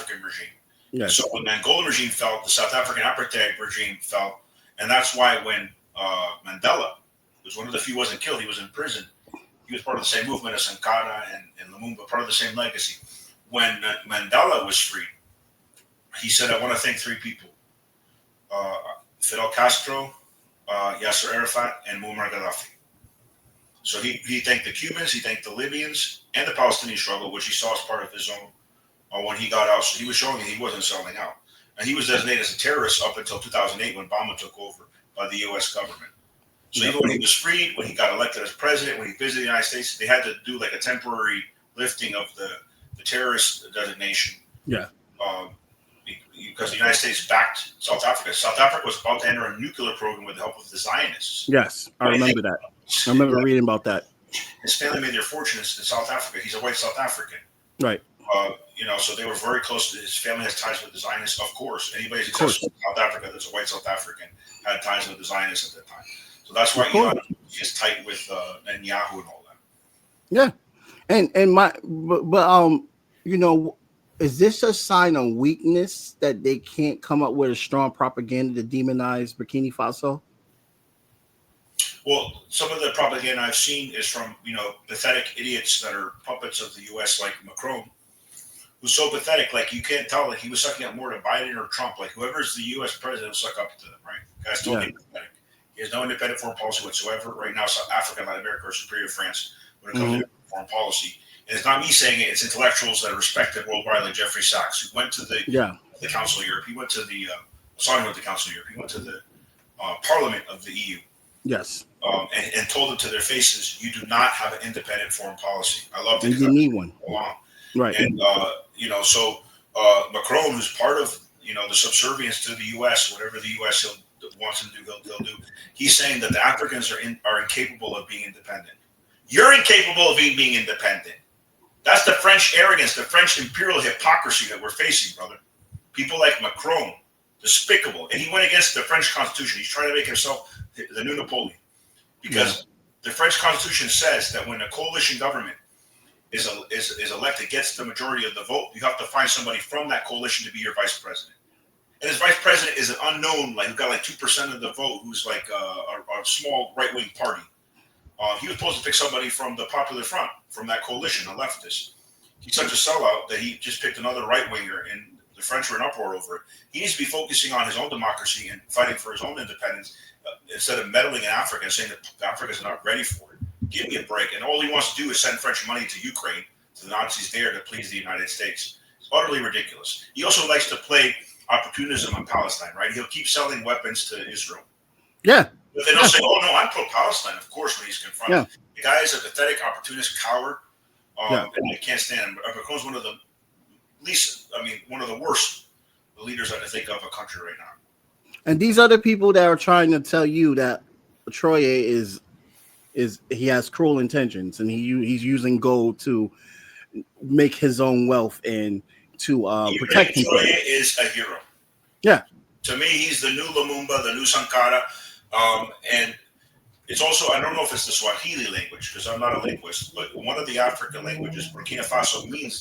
African regime. Yes. So when the Angolan regime fell, the South African apartheid regime fell, and that's why when Mandela was one of the few who wasn't killed, he was in prison. He was part of the same movement as Sankara and Lumumba, part of the same legacy. When Mandela was freed, he said, I want to thank three people. Fidel Castro, Yasser Arafat, and Muammar Gaddafi. So he thanked the Cubans, he thanked the Libyans, and the Palestinian struggle, which he saw as part of his own when he got out. So he was showing that he wasn't selling out. And he was designated as a terrorist up until 2008 when Obama took over by the U.S. government. So even when he was freed, when he got elected as president, when he visited the United States, they had to do like a temporary lifting of the terrorist designation. Yeah. Because the United States backed South Africa. South Africa was about to enter a nuclear program with the help of the Zionists. Yes, I remember that. I remember reading about that. His family made their fortunes in South Africa. He's a white South African. Right. So they were very close to his family has ties with the Zionists, of course. Anybody successful in South Africa that's a white South African had ties with the Zionists at that time. So that's why he is tight with Netanyahu and all that. Yeah. Is this a sign of weakness that they can't come up with a strong propaganda to demonize Burkina Faso? Well, some of the propaganda I've seen is from, pathetic idiots that are puppets of the U.S. like Macron, who's so pathetic, like you can't tell that he was sucking up more to Biden or Trump. Like whoever's the U.S. president will suck up to them, right? The guy's totally pathetic. He has no independent foreign policy whatsoever. Right now, South Africa and Latin America are superior to France when it comes to foreign policy. And it's not me saying it, it's intellectuals that are respected worldwide like Jeffrey Sachs, who went to the Council of Europe. He went to the Council of Europe. He went to the Parliament of the EU. Yes. And told them to their faces, you do not have an independent foreign policy. I love it. You need one. Right. And, so Macron, who's part of, the subservience to the U.S., whatever the U.S. wants him to do, they'll do. He's saying that the Africans are incapable of being independent. You're incapable of being independent. That's the French arrogance, the French imperial hypocrisy that we're facing, brother. People like Macron, despicable. And he went against the French Constitution. He's trying to make himself the new Napoleon. Because the French Constitution says that when a coalition government is elected, gets the majority of the vote, you have to find somebody from that coalition to be your vice president. And his vice president is an unknown, who got 2% of the vote, who's like a small right-wing party. He was supposed to pick somebody from the Popular Front, from that coalition, a leftist. He's such a sellout that he just picked another right-winger, and the French were in uproar over it. He needs to be focusing on his own democracy and fighting for his own independence instead of meddling in Africa and saying that Africa's not ready for it. Give me a break. And all he wants to do is send French money to Ukraine, to the Nazis there, to please the United States. It's utterly ridiculous. He also likes to play opportunism on Palestine, right? He'll keep selling weapons to Israel. Yeah. But then they'll say, oh, no, I'm pro-Palestine, of course, when he's confronted. Yeah. The guy is a pathetic, opportunist coward, and I can't stand him. Macron's one of the worst leaders I can think of a country right now. And these other people that are trying to tell you that Troye he has cruel intentions and he's using gold to make his own wealth and to protect people. Troye is a hero. Yeah. To me, he's the new Lumumba, the new Sankara. And it's also, I don't know if it's the Swahili language, because I'm not a linguist, but one of the African languages, Burkina Faso, means